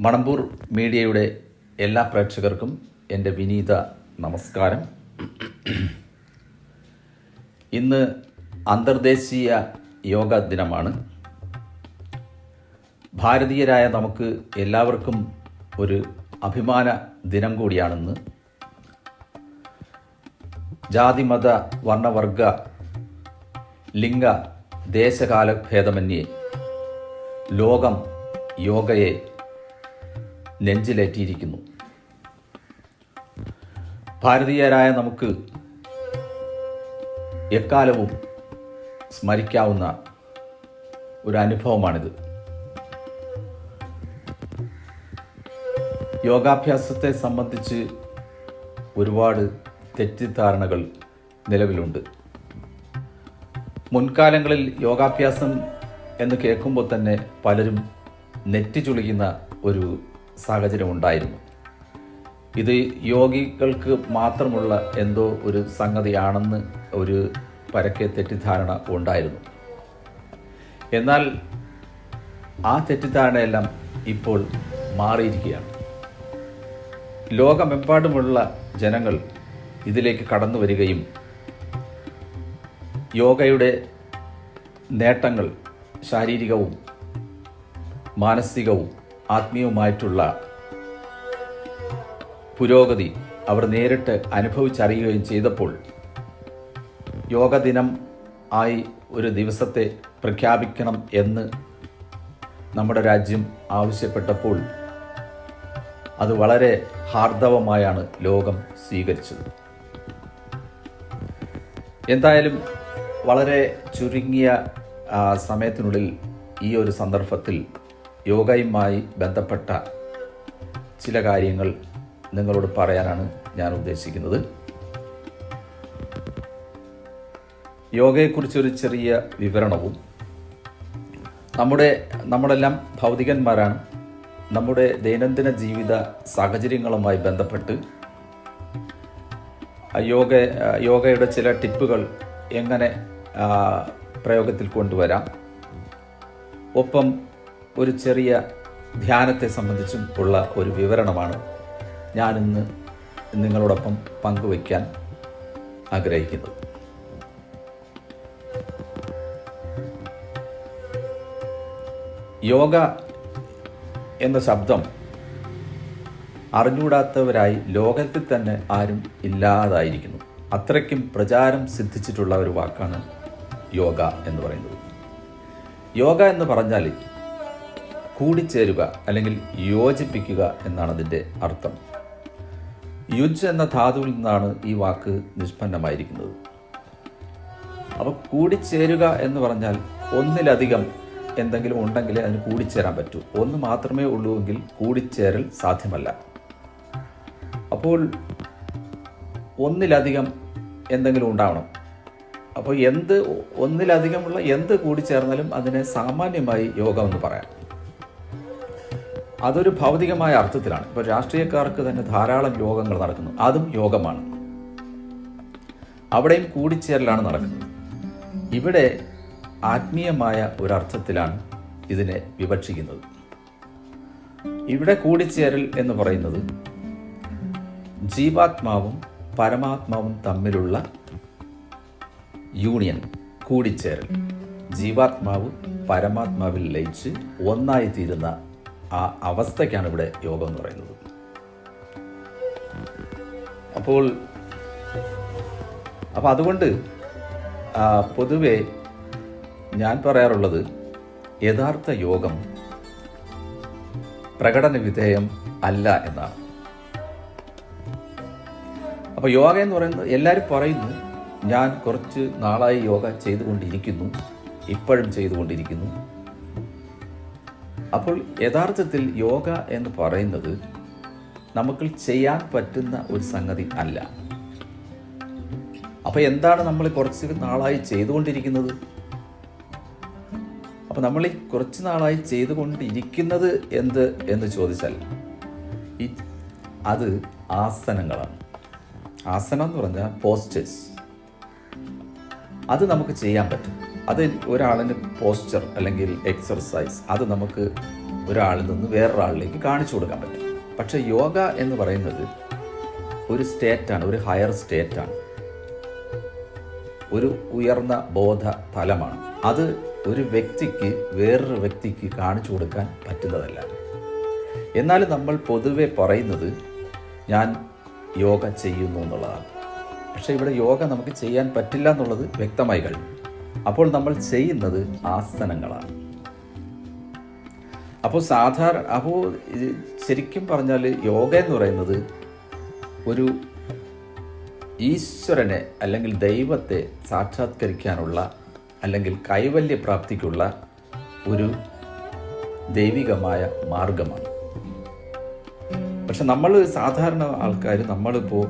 മണമ്പൂർ മീഡിയയുടെ എല്ലാ പ്രേക്ഷകർക്കും എൻ്റെ വിനീത നമസ്കാരം. ഇന്ന് അന്തർദേശീയ യോഗ ദിനമാണ്. ഭാരതീയരായ നമുക്ക് എല്ലാവർക്കും ഒരു അഭിമാന ദിനം കൂടിയാണെന്ന്. ജാതി മത വർണ്ണവർഗ ലിംഗ ദേശകാല ഭേദമന്യേ ലോകം യോഗയെ നെഞ്ചിലേറ്റിയിരിക്കുന്നു. ഭാരതീയരായ നമുക്ക് എക്കാലവും സ്മരിക്കാവുന്ന ഒരു അനുഭവമാണിത്. യോഗാഭ്യാസത്തെ സംബന്ധിച്ച് ഒരുപാട് തെറ്റിദ്ധാരണകൾ നിലവിലുണ്ട്. മുൻകാലങ്ങളിൽ യോഗാഭ്യാസം എന്ന് കേൾക്കുമ്പോൾ തന്നെ പലരും നെറ്റിച്ചുളിക്കുന്ന ഒരു സാഹചര്യം ഉണ്ടായിരുന്നു. ഇത് യോഗികൾക്ക് മാത്രമുള്ള എന്തോ ഒരു സംഗതിയാണെന്ന് ഒരു പരക്കെ തെറ്റിദ്ധാരണ ഉണ്ടായിരുന്നു. എന്നാൽ ആ തെറ്റിദ്ധാരണയെല്ലാം ഇപ്പോൾ മാറിയിരിക്കുകയാണ്. ലോകമെമ്പാടുമുള്ള ജനങ്ങൾ ഇതിലേക്ക് കടന്നു വരികയും യോഗയുടെ നേട്ടങ്ങൾ ശാരീരികവും മാനസികവും ആത്മീയവുമായിട്ടുള്ള പുരോഗതി അവർ നേരിട്ട് അനുഭവിച്ചറിയുകയും ചെയ്തപ്പോൾ യോഗ ദിനം ആയി ഒരു ദിവസത്തെ പ്രഖ്യാപിക്കണം എന്ന് നമ്മുടെ രാജ്യം ആവശ്യപ്പെട്ടപ്പോൾ അത് വളരെ ഹാർദവമായാണ് ലോകം സ്വീകരിച്ചത്. എന്തായാലും വളരെ ചുരുങ്ങിയ സമയത്തിനുള്ളിൽ ഈ ഒരു സന്ദർഭത്തിൽ യോഗയുമായി ബന്ധപ്പെട്ട ചില കാര്യങ്ങൾ നിങ്ങളോട് പറയാനാണ് ഞാൻ ഉദ്ദേശിക്കുന്നത്. യോഗയെക്കുറിച്ചൊരു ചെറിയ വിവരണവും. നമ്മളെല്ലാം ഭൗതികന്മാരാണ്. നമ്മുടെ ദൈനംദിന ജീവിത സാഹചര്യങ്ങളുമായി ബന്ധപ്പെട്ട് യോഗയുടെ ചില ടിപ്പുകൾ എങ്ങനെ പ്രയോഗത്തിൽ കൊണ്ടുവരാം, ഒപ്പം ഒരു ചെറിയ ധ്യാനത്തെ സംബന്ധിച്ചും ഉള്ള ഒരു വിവരണമാണ് ഞാനിന്ന് നിങ്ങളോടൊപ്പം പങ്കുവയ്ക്കാൻ ആഗ്രഹിക്കുന്നത്. യോഗ എന്ന ശബ്ദം അറിഞ്ഞുകൂടാത്തവരായി ലോകത്തിൽ തന്നെ ആരും ഇല്ലാതായിരിക്കുന്നു. അത്രയ്ക്കും പ്രചാരം സിദ്ധിച്ചിട്ടുള്ള ഒരു വാക്കാണ് യോഗ എന്ന് പറയുന്നത്. യോഗ എന്ന് പറഞ്ഞാൽ കൂടിച്ചേരുക അല്ലെങ്കിൽ യോജിപ്പിക്കുക എന്നാണ് അതിൻ്റെ അർത്ഥം. യുജ് എന്ന ധാതുവിൽ നിന്നാണ് ഈ വാക്ക് നിഷ്പന്നമായിരിക്കുന്നത്. അപ്പോൾ കൂടിച്ചേരുക എന്ന് പറഞ്ഞാൽ ഒന്നിലധികം എന്തെങ്കിലും ഉണ്ടെങ്കിൽ അതിന് കൂടിച്ചേരാൻ പറ്റൂ. ഒന്ന് മാത്രമേ ഉള്ളൂ എങ്കിൽ കൂടിച്ചേരൽ സാധ്യമല്ല. അപ്പോൾ ഒന്നിലധികം എന്തെങ്കിലും ഉണ്ടാവണം. അപ്പോൾ ഒന്നിലധികമുള്ള എന്ത് കൂടിച്ചേർന്നാലും അതിനെ സാമാന്യമായി യോഗം എന്ന് പറയാം. അതൊരു ഭൗതികമായ അർത്ഥത്തിലാണ്. ഇപ്പോൾ രാഷ്ട്രീയക്കാർക്ക് തന്നെ ധാരാളം യോഗങ്ങൾ നടക്കുന്നു, അതും യോഗമാണ്. അവിടെയും കൂടിച്ചേരലാണ് നടക്കുന്നത്. ഇവിടെ ആത്മീയമായ ഒരർത്ഥത്തിലാണ് ഇതിനെ വിവക്ഷിക്കുന്നത്. ഇവിടെ കൂടിച്ചേരൽ എന്ന് പറയുന്നത് ജീവാത്മാവും പരമാത്മാവും തമ്മിലുള്ള യൂണിയൻ, കൂടിച്ചേരൽ. ജീവാത്മാവ് പരമാത്മാവിൽ ലയിച്ച് ഒന്നായി തീരുന്ന ആ അവസ്ഥയ്ക്കാണ് ഇവിടെ യോഗം എന്ന് പറയുന്നത്. അപ്പോൾ അതുകൊണ്ട് പൊതുവെ ഞാൻ പറയാറുള്ളത് യഥാർത്ഥ യോഗം പ്രകടന വിധേയം അല്ല എന്നാണ്. അപ്പോൾ യോഗ എന്ന് പറയുന്നത് എല്ലാവരും പറയുന്നു, ഞാൻ കുറച്ച് നാളായി യോഗ ചെയ്തുകൊണ്ടിരിക്കുന്നു, ഇപ്പോഴും ചെയ്തുകൊണ്ടിരിക്കുന്നു. അപ്പോൾ യഥാർത്ഥത്തിൽ യോഗ എന്ന് പറയുന്നത് നമുക്ക് ചെയ്യാൻ പറ്റുന്ന ഒരു സംഗതി അല്ല. അപ്പോൾ എന്താണ് നമ്മൾ കുറച്ച് നാളായി ചെയ്തുകൊണ്ടിരിക്കുന്നത്? അപ്പോൾ നമ്മൾ ഈ കുറച്ച് നാളായി ചെയ്തുകൊണ്ടിരിക്കുന്നത് എന്ന് ചോദിച്ചാൽ അത് ആസനങ്ങളാണ്. ആസനം എന്ന് പറഞ്ഞാൽ പോസ്റ്റേഴ്സ്. അത് നമുക്ക് ചെയ്യാൻ പറ്റും. അത് ഒരാളിന് പോസ്ചർ അല്ലെങ്കിൽ എക്സർസൈസ് അത് നമുക്ക് ഒരാളിൽ നിന്ന് വേറൊരാളിലേക്ക് കാണിച്ചു കൊടുക്കാൻ പറ്റും. പക്ഷേ യോഗ എന്ന് പറയുന്നത് ഒരു സ്റ്റേറ്റാണ്, ഒരു ഹയർ സ്റ്റേറ്റാണ്, ഒരു ഉയർന്ന ബോധ തലമാണ്. അത് ഒരു വ്യക്തിക്ക് വേറൊരു വ്യക്തിക്ക് കാണിച്ചു കൊടുക്കാൻ പറ്റുന്നതല്ല. എന്നാൽ നമ്മൾ പൊതുവെ പറയുന്നത് ഞാൻ യോഗ ചെയ്യുന്നു എന്നുള്ളതാണ്. പക്ഷേ ഇവിടെ യോഗ നമുക്ക് ചെയ്യാൻ പറ്റില്ല എന്നുള്ളത് വ്യക്തമായി കഴിഞ്ഞു. അപ്പോൾ നമ്മൾ ചെയ്യുന്നത് ആസനങ്ങളാണ്. അപ്പോൾ ശരിക്കും പറഞ്ഞാൽ യോഗ എന്ന് പറയുന്നത് ഒരു ഈശ്വരനെ അല്ലെങ്കിൽ ദൈവത്തെ സാക്ഷാത്കരിക്കാനുള്ള അല്ലെങ്കിൽ കൈവല്യപ്രാപ്തിക്കുള്ള ഒരു ദൈവികമായ മാർഗമാണ്. പക്ഷെ നമ്മൾ സാധാരണ ആൾക്കാർ, നമ്മളിപ്പോൾ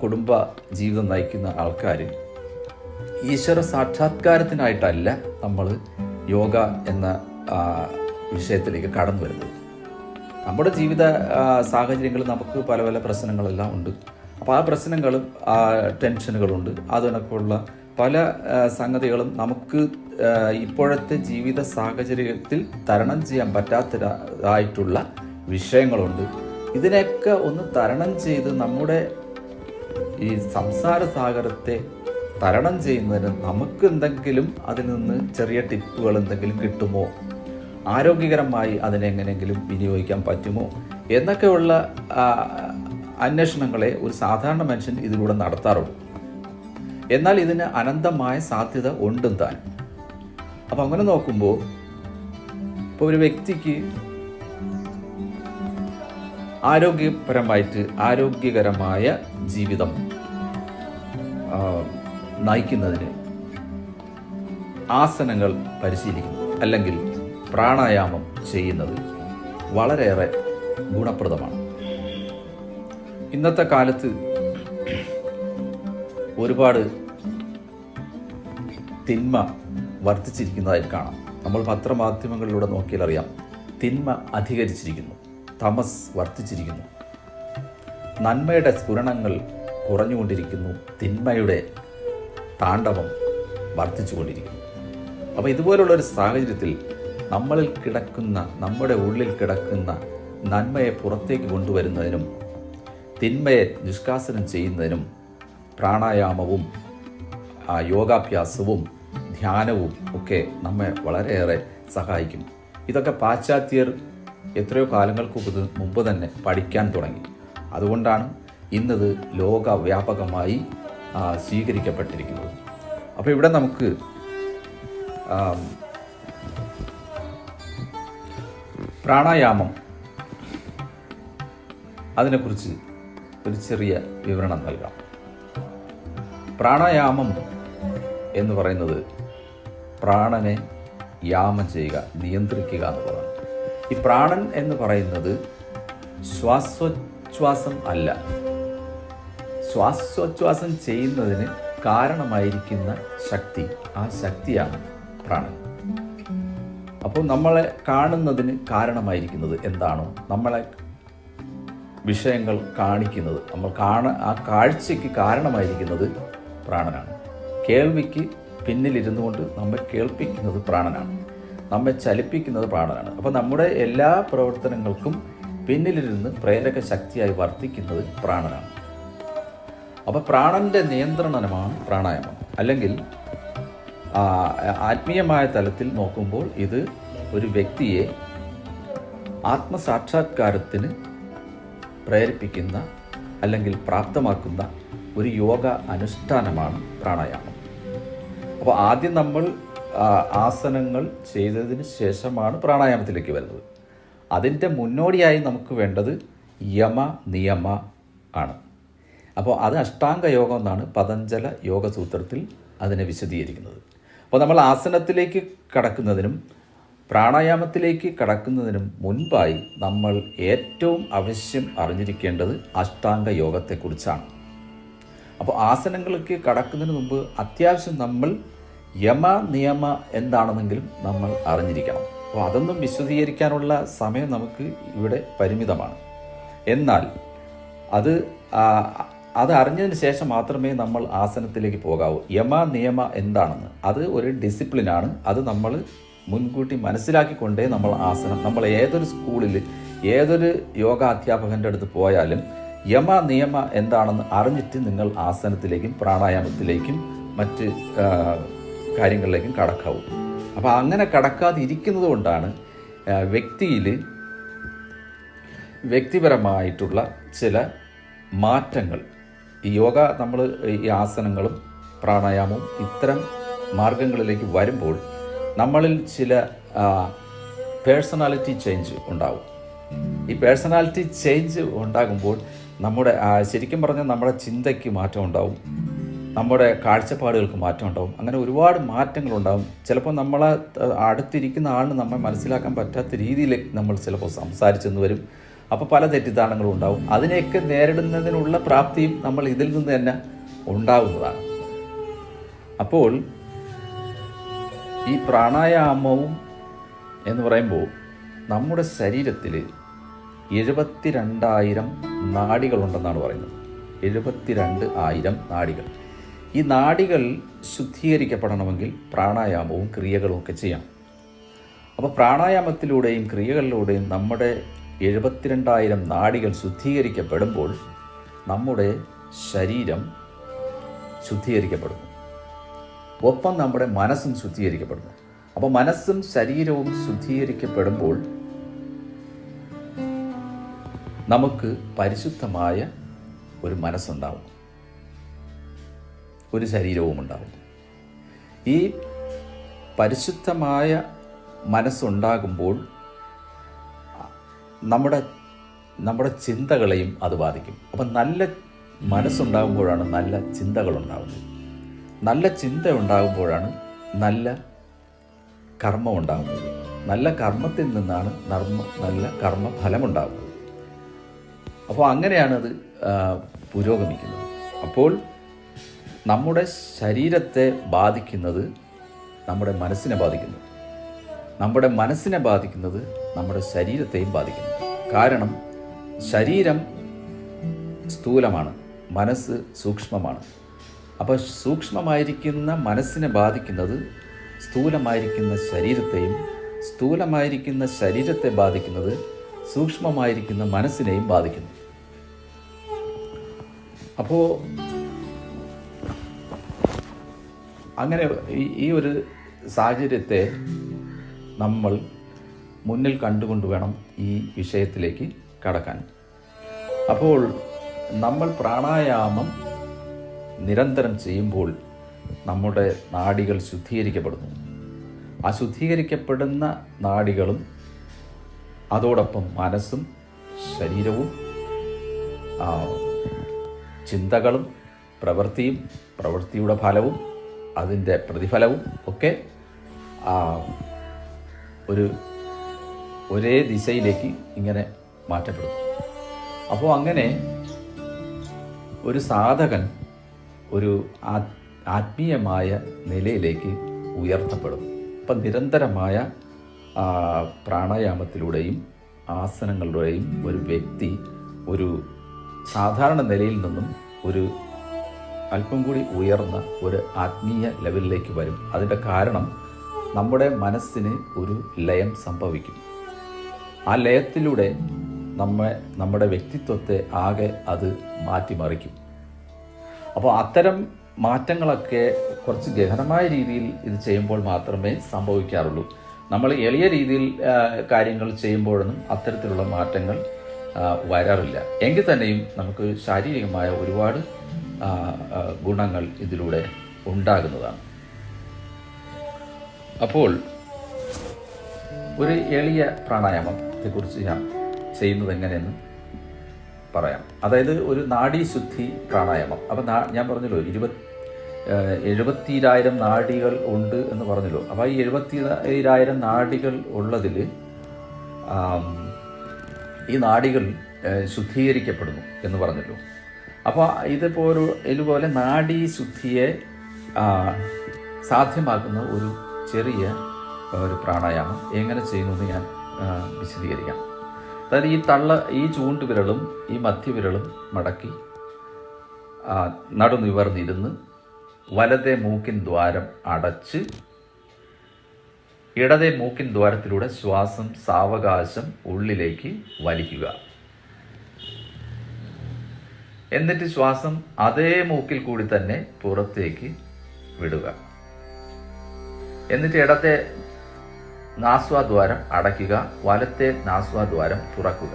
കുടുംബ ജീവിതം നയിക്കുന്ന ആൾക്കാർ ഈശ്വര സാക്ഷാത്കാരത്തിനായിട്ടല്ല നമ്മൾ യോഗ എന്ന വിഷയത്തിലേക്ക് കടന്നു വരുന്നത്. നമ്മുടെ ജീവിത സാഹചര്യങ്ങളിൽ നമുക്ക് പല പല പ്രശ്നങ്ങളെല്ലാം ഉണ്ട്. അപ്പോൾ ആ പ്രശ്നങ്ങളും ടെൻഷനുകളുണ്ട്. അതിനൊക്കെയുള്ള പല സംഗതികളും നമുക്ക് ഇപ്പോഴത്തെ ജീവിത സാഹചര്യത്തിൽ തരണം ചെയ്യാൻ പറ്റാത്തതായിട്ടുള്ള വിഷയങ്ങളുണ്ട്. ഇതിനെയൊക്കെ ഒന്ന് തരണം ചെയ്ത് നമ്മുടെ ഈ സംസാര സാഗരത്തെ തരണം ചെയ്യുന്നതിന് നമുക്ക് എന്തെങ്കിലും അതിൽ നിന്ന് ചെറിയ ടിപ്പുകൾ എന്തെങ്കിലും കിട്ടുമോ, ആരോഗ്യകരമായി അതിനെങ്ങനെയെങ്കിലും വിനിയോഗിക്കാൻ പറ്റുമോ എന്നൊക്കെയുള്ള അന്വേഷണങ്ങളെ ഒരു സാധാരണ മനുഷ്യൻ ഇതിലൂടെ നടത്താറുള്ളൂ. എന്നാൽ ഇതിന് അനന്തമായ സാധ്യത ഉണ്ടും താൻ. അപ്പം അങ്ങനെ നോക്കുമ്പോൾ ഇപ്പോൾ ഒരു വ്യക്തിക്ക് ആരോഗ്യകരമായ ജീവിതം നയിക്കുന്നതിന് ആസനങ്ങൾ പരിശീലിക്കുന്നത് അല്ലെങ്കിൽ പ്രാണായാമം ചെയ്യുന്നത് വളരെയേറെ ഗുണപ്രദമാണ്. ഇന്നത്തെ കാലത്ത് ഒരുപാട് തിന്മ വർദ്ധിച്ചിരിക്കുന്നതായി കാണാം. നമ്മൾ പത്രമാധ്യമങ്ങളിലൂടെ നോക്കിയാൽ അറിയാം, തിന്മ അധികരിച്ചിരിക്കുന്നു, തമസ് വർദ്ധിച്ചിരിക്കുന്നു, നന്മയുടെ സ്ഫുരണങ്ങൾ കുറഞ്ഞുകൊണ്ടിരിക്കുന്നു, തിന്മയുടെ താണ്ഡവം വർദ്ധിച്ചുകൊണ്ടിരിക്കുന്നു. അപ്പോൾ ഇതുപോലുള്ളൊരു സാഹചര്യത്തിൽ നമ്മുടെ ഉള്ളിൽ കിടക്കുന്ന നന്മയെ പുറത്തേക്ക് കൊണ്ടുവരുന്നതിനും തിന്മയെ നിഷ്കാസനം ചെയ്യുന്നതിനും പ്രാണായാമവും യോഗാഭ്യാസവും ധ്യാനവും ഒക്കെ നമ്മെ വളരെയേറെ സഹായിക്കും. ഇതൊക്കെ പാശ്ചാത്യർ എത്രയോ കാലങ്ങൾക്ക് മുമ്പ് തന്നെ പഠിക്കാൻ തുടങ്ങി. അതുകൊണ്ടാണ് ഇന്നത് ലോകവ്യാപകമായി സ്വീകരിക്കപ്പെട്ടിരിക്കുന്നത്. അപ്പോൾ ഇവിടെ നമുക്ക് പ്രാണായാമം അതിനെക്കുറിച്ച് ഒരു ചെറിയ വിവരണം നൽകാം. പ്രാണായാമം എന്ന് പറയുന്നത് പ്രാണനെ യാമം ചെയ്യുക, നിയന്ത്രിക്കുക എന്നുള്ളതാണ്. ഈ പ്രാണൻ എന്ന് പറയുന്നത് ശ്വാസോച്ഛ്വാസം അല്ല, ശ്വാസോച്ഛ്വാസം ചെയ്യുന്നതിന് കാരണമായിരിക്കുന്ന ശക്തി, ആ ശക്തിയാണ് പ്രാണൻ. അപ്പോൾ നമ്മളെ കാണുന്നതിന് കാരണമായിരിക്കുന്നത് എന്താണോ, നമ്മളെ വിഷയങ്ങൾ കാണിക്കുന്നത്, ആ കാഴ്ചയ്ക്ക് കാരണമായിരിക്കുന്നത് പ്രാണനാണ്. കേൾവിക്ക് പിന്നിലിരുന്നു കൊണ്ട് നമ്മെ കേൾപ്പിക്കുന്നത് പ്രാണനാണ്, നമ്മെ ചലിപ്പിക്കുന്നത് പ്രാണനാണ്. അപ്പോൾ നമ്മുടെ എല്ലാ പ്രവർത്തനങ്ങൾക്കും പിന്നിലിരുന്ന് പ്രേരക ശക്തിയായി വർത്തിക്കുന്നത് പ്രാണനാണ്. അപ്പോൾ പ്രാണന്റെ നിയന്ത്രണമാണ് പ്രാണായാമം. അല്ലെങ്കിൽ ആത്മീയമായ തലത്തിൽ നോക്കുമ്പോൾ ഇത് ഒരു വ്യക്തിയെ ആത്മസാക്ഷാത്കാരത്തിന് പ്രേരിപ്പിക്കുന്ന അല്ലെങ്കിൽ പ്രാപ്തമാക്കുന്ന ഒരു യോഗ അനുഷ്ഠാനമാണ് പ്രാണായാമം. അപ്പോൾ ആദ്യം നമ്മൾ ആസനങ്ങൾ ചെയ്തതിന് ശേഷമാണ് പ്രാണായാമത്തിലേക്ക് വരുന്നത്. അതിൻ്റെ മുന്നോടിയായി നമുക്ക് വേണ്ടത് യമ നിയമ ആണ്. അപ്പോൾ അത് അഷ്ടാംഗ യോഗം എന്നാണ് പതഞ്ജല യോഗസൂത്രത്തിൽ അതിനെ വിശദീകരിക്കുന്നത്. അപ്പോൾ നമ്മൾ ആസനത്തിലേക്ക് കടക്കുന്നതിനും പ്രാണായാമത്തിലേക്ക് കടക്കുന്നതിനും മുൻപായി നമ്മൾ ഏറ്റവും ആവശ്യം അറിഞ്ഞിരിക്കേണ്ടത് അഷ്ടാംഗ യോഗത്തെക്കുറിച്ചാണ്. അപ്പോൾ ആസനങ്ങൾക്ക് കടക്കുന്നതിന് മുമ്പ് അത്യാവശ്യം നമ്മൾ യമ നിയമ എന്താണെന്നെങ്കിലും നമ്മൾ അറിഞ്ഞിരിക്കണം. അപ്പോൾ അതൊന്നും വിശദീകരിക്കാനുള്ള സമയം നമുക്ക് ഇവിടെ പരിമിതമാണ്. എന്നാൽ അത് അത് അറിഞ്ഞതിന് ശേഷം മാത്രമേ നമ്മൾ ആസനത്തിലേക്ക് പോകാവൂ. യമ നിയമ എന്താണെന്ന് അത് ഒരു ഡിസിപ്ലിനാണ്. അത് നമ്മൾ മുൻകൂട്ടി മനസ്സിലാക്കിക്കൊണ്ടേ നമ്മൾ ആസനം, നമ്മൾ ഏതൊരു സ്കൂളിൽ ഏതൊരു യോഗ അധ്യാപകൻ്റെ അടുത്ത് പോയാലും യമ നിയമ എന്താണെന്ന് അറിഞ്ഞിട്ട് നിങ്ങൾ ആസനത്തിലേക്കും പ്രാണായാമത്തിലേക്കും മറ്റ് കാര്യങ്ങളിലേക്കും കടക്കാവൂ. അപ്പോൾ അങ്ങനെ കടക്കാതിരിക്കുന്നത് കൊണ്ടാണ് വ്യക്തിപരമായിട്ടുള്ള ചില മാറ്റങ്ങൾ ഈ യോഗ, നമ്മൾ ഈ ആസനങ്ങളും പ്രാണായാമവും ഇത്തരം മാർഗങ്ങളിലേക്ക് വരുമ്പോൾ നമ്മളിൽ ചില പേഴ്സണാലിറ്റി ചേഞ്ച് ഉണ്ടാവും. ഈ പേഴ്സണാലിറ്റി ചേഞ്ച് ഉണ്ടാകുമ്പോൾ നമ്മുടെ ശരിക്കും പറഞ്ഞാൽ നമ്മുടെ ചിന്തയ്ക്ക് മാറ്റം ഉണ്ടാവും, നമ്മുടെ കാഴ്ചപ്പാടുകൾക്ക് മാറ്റം ഉണ്ടാവും. അങ്ങനെ ഒരുപാട് മാറ്റങ്ങളുണ്ടാവും. ചിലപ്പോൾ നമ്മളെ അടുത്തിരിക്കുന്ന ആളിന് നമ്മെ മനസ്സിലാക്കാൻ പറ്റാത്ത രീതിയിൽ നമ്മൾ ചിലപ്പോൾ സംസാരിച്ചെന്ന് വരും. അപ്പോൾ പല തെറ്റിദ്ധാരണകളും ഉണ്ടാവും. അതിനെയൊക്കെ നേരിടുന്നതിനുള്ള പ്രാപ്തിയും നമ്മൾ ഇതിൽ നിന്ന് തന്നെ ഉണ്ടാകുന്നതാണ്. അപ്പോൾ ഈ പ്രാണായാമവും എന്ന് പറയുമ്പോൾ നമ്മുടെ ശരീരത്തിൽ 72,000 നാഡികളുണ്ടെന്നാണ് പറയുന്നത്. 72,000 നാഡികൾ. ഈ നാഡികൾ ശുദ്ധീകരിക്കപ്പെടണമെങ്കിൽ പ്രാണായാമവും ക്രിയകളും ഒക്കെ ചെയ്യാം. അപ്പോൾ പ്രാണായാമത്തിലൂടെയും ക്രിയകളിലൂടെയും നമ്മുടെ 72,000 നാഡികൾ ശുദ്ധീകരിക്കപ്പെടുമ്പോൾ നമ്മുടെ ശരീരം ശുദ്ധീകരിക്കപ്പെടുന്നു. ഒപ്പം നമ്മുടെ മനസ്സും ശുദ്ധീകരിക്കപ്പെടുന്നു. അപ്പോൾ മനസ്സും ശരീരവും ശുദ്ധീകരിക്കപ്പെടുമ്പോൾ നമുക്ക് പരിശുദ്ധമായ ഒരു മനസ്സുണ്ടാവും, ഒരു ശരീരവും ഉണ്ടാവും. ഈ പരിശുദ്ധമായ മനസ്സുണ്ടാകുമ്പോൾ നമ്മുടെ ചിന്തകളെയും അത് ബാധിക്കും. അപ്പം നല്ല മനസ്സുണ്ടാകുമ്പോഴാണ് നല്ല ചിന്തകളുണ്ടാകുന്നത്. നല്ല ചിന്ത ഉണ്ടാകുമ്പോഴാണ് നല്ല കർമ്മം ഉണ്ടാകുന്നത്. നല്ല കർമ്മത്തിൽ നിന്നാണ് നല്ല കർമ്മഫലമുണ്ടാകുന്നത്. അപ്പോൾ അങ്ങനെയാണത് പുരോഗമിക്കുന്നത്. അപ്പോൾ നമ്മുടെ ശരീരത്തെ ബാധിക്കുന്നത് നമ്മുടെ മനസ്സിനെ ബാധിക്കുന്നു, നമ്മുടെ മനസ്സിനെ ബാധിക്കുന്നത് നമ്മുടെ ശരീരത്തെയും ബാധിക്കുന്നു. കാരണം ശരീരം സ്ഥൂലമാണ്, മനസ്സ് സൂക്ഷ്മമാണ്. അപ്പോൾ സൂക്ഷ്മമായിരിക്കുന്ന മനസ്സിനെ ബാധിക്കുന്നത് സ്ഥൂലമായിരിക്കുന്ന ശരീരത്തെയും, സ്ഥൂലമായിരിക്കുന്ന ശരീരത്തെ ബാധിക്കുന്നത് സൂക്ഷ്മമായിരിക്കുന്ന മനസ്സിനെയും ബാധിക്കുന്നു. അപ്പോൾ അങ്ങനെ ഈ ഒരു സാഹചര്യത്തെ നമ്മൾ മുന്നിൽ കണ്ടുകൊണ്ട് വേണം ഈ വിഷയത്തിലേക്ക് കടക്കാൻ. അപ്പോൾ നമ്മൾ പ്രാണായാമം നിരന്തരം ചെയ്യുമ്പോൾ നമ്മുടെ നാഡികൾ ശുദ്ധീകരിക്കപ്പെടുന്നു. ആ ശുദ്ധീകരിക്കപ്പെടുന്ന നാഡികളും അതോടൊപ്പം മനസ്സും ശരീരവും ചിന്തകളും പ്രവൃത്തിയും പ്രവൃത്തിയുടെ ഫലവും അതിൻ്റെ പ്രതിഫലവും ഒക്കെ ഒരേ ദിശയിലേക്ക് ഇങ്ങനെ മാറ്റപ്പെടുന്നു. അപ്പോൾ അങ്ങനെ ഒരു സാധകൻ ഒരു ആത്മീയമായ നിലയിലേക്ക് ഉയർത്തപ്പെടും. അപ്പം നിരന്തരമായ പ്രാണായാമത്തിലൂടെയും ആസനങ്ങളിലൂടെയും ഒരു വ്യക്തി ഒരു സാധാരണ നിലയിൽ നിന്നും ഒരു അല്പം കൂടി ഉയർന്ന ഒരു ആത്മീയ ലെവലിലേക്ക് വരും. അതിൻ്റെ കാരണം നമ്മുടെ ഒരു ലയം സംഭവിക്കും. ആ ലയത്തിലൂടെ നമ്മുടെ വ്യക്തിത്വത്തെ ആകെ അത് മാറ്റിമറിക്കും. അപ്പോൾ അത്തരം മാറ്റങ്ങളൊക്കെ കുറച്ച് ഗഹനമായ രീതിയിൽ ഇത് ചെയ്യുമ്പോൾ മാത്രമേ സംഭവിക്കാറുള്ളൂ. നമ്മൾ എളിയ രീതിയിൽ കാര്യങ്ങൾ ചെയ്യുമ്പോഴൊന്നും അത്തരത്തിലുള്ള മാറ്റങ്ങൾ വരാറില്ല. എങ്കിൽ തന്നെയും നമുക്ക് ശാരീരികമായ ഒരുപാട് ഗുണങ്ങൾ ഇതിലൂടെ ഉണ്ടാകുന്നതാണ്. അപ്പോൾ ഒരു എളിയ പ്രാണായാമത്തെക്കുറിച്ച് ഞാൻ ചെയ്യുന്നത് എങ്ങനെയെന്ന് പറയാം. അതായത് ഒരു നാഡീശുദ്ധി പ്രാണായാമം. അപ്പം ഞാൻ പറഞ്ഞല്ലോ 70,000 നാഡികൾ ഉണ്ട് എന്ന് പറഞ്ഞല്ലോ. അപ്പോൾ ഈ 70,000 നാഡികൾ ഉള്ളതിൽ ഈ നാഡികൾ ശുദ്ധീകരിക്കപ്പെടുന്നു എന്ന് പറഞ്ഞല്ലോ. അപ്പോൾ ഇതുപോലെ നാഡീശുദ്ധിയെ സാധ്യമാക്കുന്ന ഒരു ചെറിയ ഒരു പ്രാണായാമം എങ്ങനെ ചെയ്യുന്നത് ഞാൻ വിശദീകരിക്കാം. അതായത് ഈ ചൂണ്ടുവിരലും ഈ മധ്യവിരലും മടക്കി നടുനിവർന്നിരുന്ന് വലത്തെ മൂക്കിൻ ദ്വാരം അടച്ച് ഇടതെ മൂക്കിൻ ദ്വാരത്തിലൂടെ ശ്വാസം സാവകാശം ഉള്ളിലേക്ക് വലിക്കുക. എന്നിട്ട് ശ്വാസം അതേ മൂക്കിൽ കൂടി തന്നെ പുറത്തേക്ക് വിടുക. എന്നിട്ട് ഇടത്തെ നാസ്വാദ്വാരം അടയ്ക്കുക, വലത്തെ നാസ്വാദ്വാരം തുറക്കുക.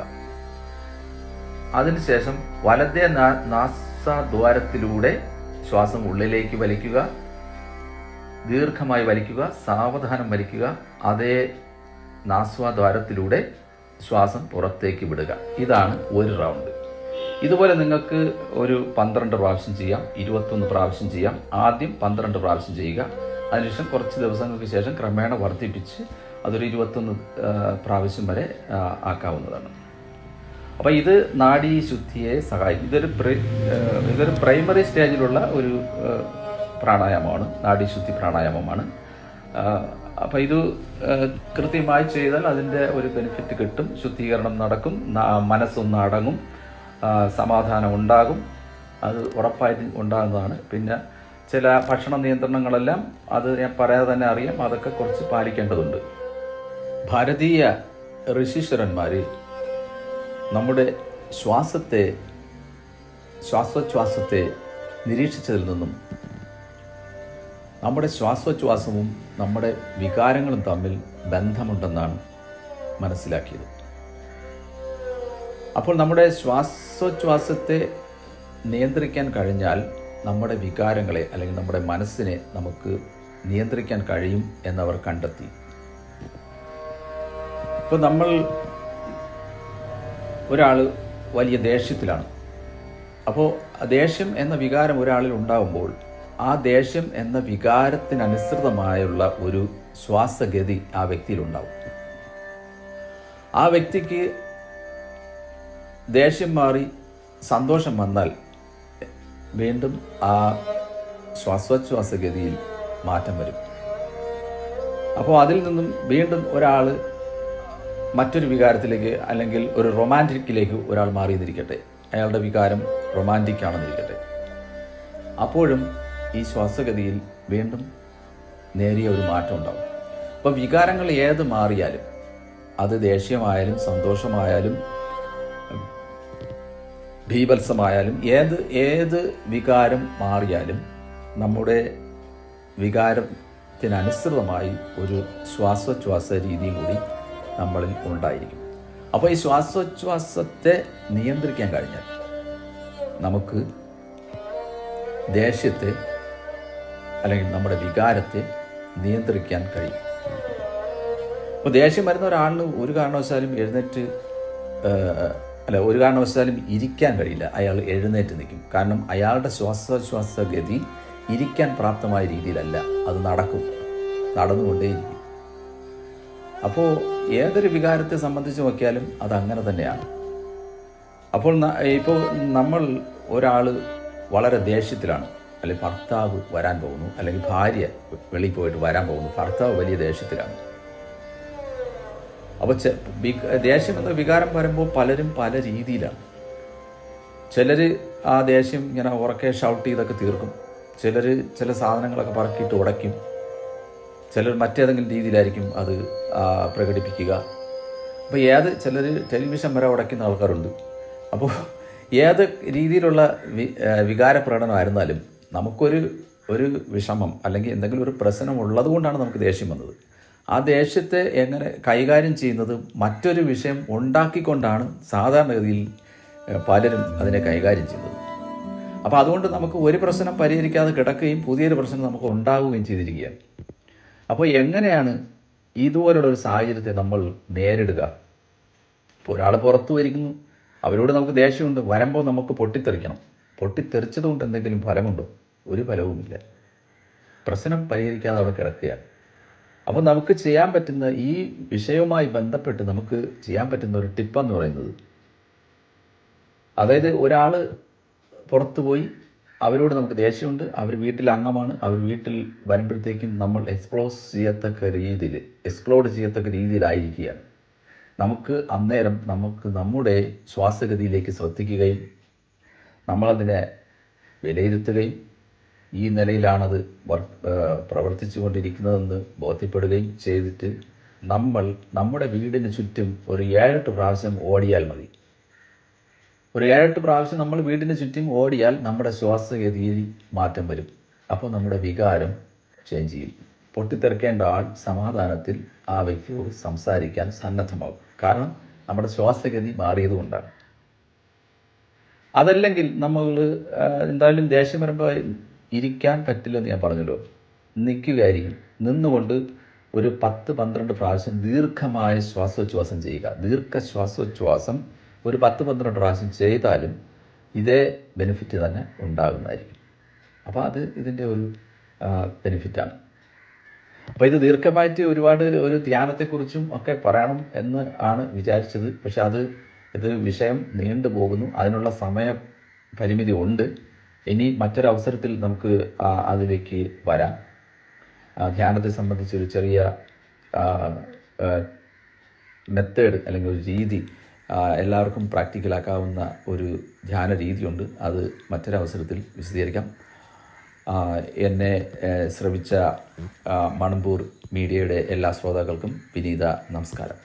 അതിനുശേഷം വലത്തെ നാസാദ്വാരത്തിലൂടെ ശ്വാസം ഉള്ളിലേക്ക് വലിക്കുക, ദീർഘമായി വലിക്കുക, സാവധാനം വലിക്കുക. അതേ നാസ്വാദ്വാരത്തിലൂടെ ശ്വാസം പുറത്തേക്ക് വിടുക. ഇതാണ് ഒരു റൗണ്ട്. ഇതുപോലെ നിങ്ങൾക്ക് ഒരു 12 പ്രാവശ്യം ചെയ്യാം, 21 പ്രാവശ്യം ചെയ്യാം. ആദ്യം 12 പ്രാവശ്യം ചെയ്യുക. അതിനുശേഷം കുറച്ച് ദിവസങ്ങൾക്ക് ശേഷം ക്രമേണ വർദ്ധിപ്പിച്ച് അതൊരു 21 പ്രാവശ്യം വരെ ആക്കാവുന്നതാണ്. അപ്പോൾ ഇത് നാഡീശുദ്ധിയെ സഹായിക്കും. ഇതൊരു പ്രൈമറി സ്റ്റേജിലുള്ള ഒരു പ്രാണായാമമാണ്, നാഡീശുദ്ധി പ്രാണായാമമാണ്. അപ്പോൾ ഇത് കൃത്യമായി ചെയ്താൽ അതിൻ്റെ ഒരു ബെനിഫിറ്റ് കിട്ടും. ശുദ്ധീകരണം നടക്കും, മനസ്സൊന്ന് അടങ്ങും, സമാധാനം ഉണ്ടാകും. അത് ഉറപ്പായിട്ടും ഉണ്ടാകുന്നതാണ്. പിന്നെ ചില ഭക്ഷണ നിയന്ത്രണങ്ങളെല്ലാം അത് ഞാൻ പറയാതെ തന്നെ അറിയാം, അതൊക്കെ കുറച്ച് പാലിക്കേണ്ടതുണ്ട്. ഭാരതീയ ഋഷീശ്വരന്മാർ നമ്മുടെ ശ്വാസോച്ഛ്വാസത്തെ നിരീക്ഷിച്ചതിൽ നിന്നും നമ്മുടെ ശ്വാസോച്ഛ്വാസവും നമ്മുടെ വികാരങ്ങളും തമ്മിൽ ബന്ധമുണ്ടെന്നാണ് മനസ്സിലാക്കിയത്. അപ്പോൾ നമ്മുടെ ശ്വാസോച്ഛ്വാസത്തെ നിയന്ത്രിക്കാൻ കഴിഞ്ഞാൽ നമ്മുടെ വികാരങ്ങളെ അല്ലെങ്കിൽ നമ്മുടെ മനസ്സിനെ നമുക്ക് നിയന്ത്രിക്കാൻ കഴിയും എന്നവർ കണ്ടെത്തി. ഇപ്പോൾ ഒരാൾ വലിയ ദേഷ്യത്തിലാണ്. അപ്പോൾ ദേഷ്യം എന്ന വികാരം ഒരാളിൽ ഉണ്ടാകുമ്പോൾ ആ ദേഷ്യം എന്ന വികാരത്തിനനുസൃതമായുള്ള ഒരു ശ്വാസഗതി ആ വ്യക്തിയിലുണ്ടാവും. ആ വ്യക്തിക്ക് ദേഷ്യം മാറി സന്തോഷം വന്നാൽ വീണ്ടും ആ ശ്വാസോച്ഛ്വാസഗതിയിൽ മാറ്റം വരും. അപ്പോൾ അതിൽ നിന്നും വീണ്ടും ഒരാൾ മറ്റൊരു വികാരത്തിലേക്ക് അല്ലെങ്കിൽ ഒരു റൊമാൻറ്റിക്കിലേക്ക് ഒരാൾ മാറിയെന്നിരിക്കട്ടെ, അയാളുടെ വികാരം റൊമാൻറ്റിക് ആണെന്നിരിക്കട്ടെ, അപ്പോഴും ഈ ശ്വാസഗതിയിൽ വീണ്ടും നേരിയ ഒരു മാറ്റം ഉണ്ടാകും. അപ്പോൾ വികാരങ്ങൾ ഏത് മാറിയാലും, അത് ദേഷ്യമായാലും സന്തോഷമായാലും ഭീഭത്സമായാലും ഏത് വികാരം മാറിയാലും നമ്മുടെ വികാരത്തിനനുസൃതമായി ഒരു ശ്വാസോച്ഛ്വാസ രീതി കൂടി നമ്മളിൽ ഉണ്ടായിരിക്കും. അപ്പോൾ ഈ ശ്വാസോച്ഛ്വാസത്തെ നിയന്ത്രിക്കാൻ കഴിഞ്ഞാൽ നമുക്ക് ദേഷ്യത്തെ അല്ലെങ്കിൽ നമ്മുടെ വികാരത്തെ നിയന്ത്രിക്കാൻ കഴിയും. അപ്പോൾ ദേഷ്യം വരുന്ന ഒരാളിന് ഒരു കാരണവശാലും ഒരു കാരണവശാലും ഇരിക്കാൻ കഴിയില്ല. അയാൾ എഴുന്നേറ്റ് നിൽക്കും. കാരണം അയാളുടെ ശ്വാസോച്ഛ്വാസഗതി ഇരിക്കാൻ പ്രാപ്തമായ രീതിയിലല്ല, അത് നടന്നുകൊണ്ടേയിരിക്കും. അപ്പോൾ ഏതൊരു വികാരത്തെ സംബന്ധിച്ച് നോക്കിയാലും അത് അങ്ങനെ തന്നെയാണ്. അപ്പോൾ നമ്മൾ ഒരാൾ വളരെ ദേഷ്യത്തിലാണ്, അല്ലെങ്കിൽ ഭർത്താവ് വരാൻ പോകുന്നു, അല്ലെങ്കിൽ ഭാര്യ വെളിയിൽ പോയിട്ട് വരാൻ പോകുന്നു, ഭർത്താവ് വലിയ ദേഷ്യത്തിലാണ്. അപ്പോൾ ദേഷ്യം എന്ന വികാരം വരുമ്പോൾ പലരും പല രീതിയിലാണ്. ചിലർ ആ ദേഷ്യം ഇങ്ങനെ ഉറക്കെ ഷൗട്ട് ചെയ്തൊക്കെ തീർക്കും. ചിലർ ചില സാധനങ്ങളൊക്കെ പറക്കിയിട്ട് ഉടയ്ക്കും. ചിലർ മറ്റേതെങ്കിലും രീതിയിലായിരിക്കും അത് പ്രകടിപ്പിക്കുക. അപ്പോൾ ചിലർ ടെലിവിഷൻ വരെ ഉടയ്ക്കുന്ന ആൾക്കാരുണ്ട്. അപ്പോൾ ഏത് രീതിയിലുള്ള വികാര പ്രകടനമായിരുന്നാലും നമുക്കൊരു വിഷമം അല്ലെങ്കിൽ എന്തെങ്കിലും ഒരു പ്രശ്നം ഉള്ളത് കൊണ്ടാണ് നമുക്ക് ദേഷ്യം വന്നത്. ആ ദേഷ്യത്തെ എങ്ങനെ കൈകാര്യം ചെയ്യുന്നത് മറ്റൊരു വിഷയം ഉണ്ടാക്കിക്കൊണ്ടാണ് സാധാരണഗതിയിൽ പലരും അതിനെ കൈകാര്യം ചെയ്യുന്നത്. അപ്പോൾ അതുകൊണ്ട് നമുക്ക് ഒരു പ്രശ്നം പരിഹരിക്കാതെ കിടക്കുകയും പുതിയൊരു പ്രശ്നം നമുക്ക് ഉണ്ടാവുകയും ചെയ്തിരിക്കുകയാണ്. അപ്പോൾ എങ്ങനെയാണ് ഇതുപോലുള്ള ഒരു സാഹചര്യത്തെ നമ്മൾ നേരിടുക? ഇപ്പോൾ ഒരാൾ പുറത്തു വരിക്കുന്നു, അവരോട് നമുക്ക് ദേഷ്യമുണ്ട്, വരുമ്പോൾ നമുക്ക് പൊട്ടിത്തെറിക്കണം. പൊട്ടിത്തെറിച്ചതുകൊണ്ട് എന്തെങ്കിലും ഫലമുണ്ടോ? ഒരു ഫലവുമില്ല. പ്രശ്നം പരിഹരിക്കാതെ അവിടെ കിടക്കുകയാണ്. അപ്പോൾ നമുക്ക് ചെയ്യാൻ പറ്റുന്ന ഈ വിഷയവുമായി ബന്ധപ്പെട്ട് നമുക്ക് ചെയ്യാൻ പറ്റുന്ന ഒരു ടിപ്പെന്ന് പറയുന്നത്, അതായത് ഒരാൾ പുറത്തു പോയി അവരോട് നമുക്ക് ദേഷ്യമുണ്ട്, അവർ വീട്ടിൽ അംഗമാണ്, അവർ വീട്ടിൽ വരുമ്പോഴത്തേക്കും നമ്മൾ എക്സ്പ്ലോഡ് ചെയ്യത്തക്ക രീതിയിലായിരിക്കുകയാണ്. നമുക്ക് അന്നേരം നമ്മുടെ ശ്വാസഗതിയിലേക്ക് ശ്രദ്ധിക്കുകയും നമ്മളതിനെ വിലയിരുത്തുകയും ഈ നിലയിലാണത് പ്രവർത്തിച്ചു കൊണ്ടിരിക്കുന്നതെന്ന് ബോധ്യപ്പെടുകയും ചെയ്തിട്ട് നമ്മൾ നമ്മുടെ വീടിന് ചുറ്റും ഒരു 7-8 പ്രാവശ്യം ഓടിയാൽ മതി. ഒരു 7-8 പ്രാവശ്യം നമ്മൾ വീടിന് ചുറ്റും ഓടിയാൽ നമ്മുടെ ശ്വാസഗതിയിൽ മാറ്റം വരും. അപ്പോൾ നമ്മുടെ വികാരം ചേഞ്ച് ചെയ്യും. പൊട്ടിത്തെറിക്കേണ്ട ആൾ സമാധാനത്തിൽ ആ വ്യക്തിയോട് സംസാരിക്കാൻ സന്നദ്ധമാകും. കാരണം നമ്മുടെ ശ്വാസഗതി മാറിയതുകൊണ്ടാണ്. അതല്ലെങ്കിൽ നമ്മൾ എന്തായാലും ദേഷ്യം വരുമ്പോൾ ഇരിക്കാൻ പറ്റില്ലെന്ന് ഞാൻ പറഞ്ഞല്ലോ, നിൽക്കുകയായിരിക്കും. നിന്നുകൊണ്ട് ഒരു 10-12 പ്രാവശ്യം ദീർഘമായ ശ്വാസോച്ഛ്വാസം ചെയ്യുക. ദീർഘശ്വാസോച്ഛ്വാസം ഒരു 10-12 പ്രാവശ്യം ചെയ്താലും ഇതേ ബെനിഫിറ്റ് തന്നെ ഉണ്ടാകുന്നതായിരിക്കും. അപ്പോൾ അത് ഇതിൻ്റെ ഒരു ബെനിഫിറ്റാണ്. അപ്പോൾ ഇത് ദീർഘമായിട്ട് ഒരുപാട് ഒരു ധ്യാനത്തെക്കുറിച്ചും ഒക്കെ പറയണം എന്ന് ആണ് വിചാരിച്ചത്. പക്ഷെ ഇത് വിഷയം നീണ്ടു പോകുന്നു. അതിനുള്ള സമയ പരിമിതി ഉണ്ട്. ഇനി മറ്റൊരവസരത്തിൽ നമുക്ക് അതിലേക്ക് വരാം. ധ്യാനത്തെ സംബന്ധിച്ചൊരു ചെറിയ മെത്തേഡ് അല്ലെങ്കിൽ ഒരു രീതി, എല്ലാവർക്കും പ്രാക്ടിക്കലാക്കാവുന്ന ഒരു ധ്യാന രീതിയുണ്ട്. അത് മറ്റൊരവസരത്തിൽ വിശദീകരിക്കാം. എന്നെ ശ്രവിച്ച മണമ്പൂർ മീഡിയയുടെ എല്ലാ ശ്രോതാക്കൾക്കും വിനീത നമസ്കാരം.